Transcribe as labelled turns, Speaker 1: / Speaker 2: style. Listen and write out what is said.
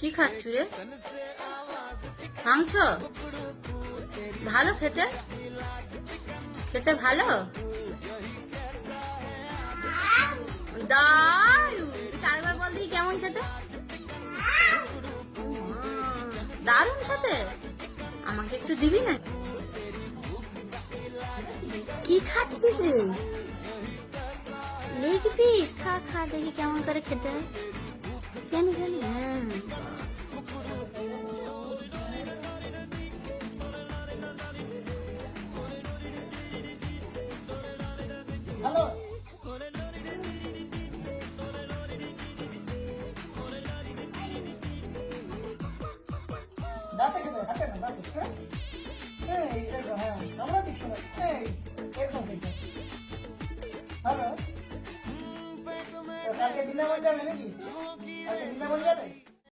Speaker 1: কি খাচ্ছ রে? মাংস? ভালো খেতে? খেতে ভালো? চারবার বল দেখি কেমন খেতে? দারুণ খেতে। আমাকে একটু দিবি না? কি খাচ্ছিস রে? Leg piece? খা খা দেখি কেমন করে খেতে হয়। জানি জানি। হ্যাঁ,
Speaker 2: হ্যালো, দাঁতে খেতে হাতে না দাঁতে, হ্যাঁ এরকম, হ্যাঁ আমরা দিচ্ছি না, এরকম খেতে। হ্যালো, কালকে বৃন্দাবন যাবে নাকি? কালকে বৃন্দাবন যাবে?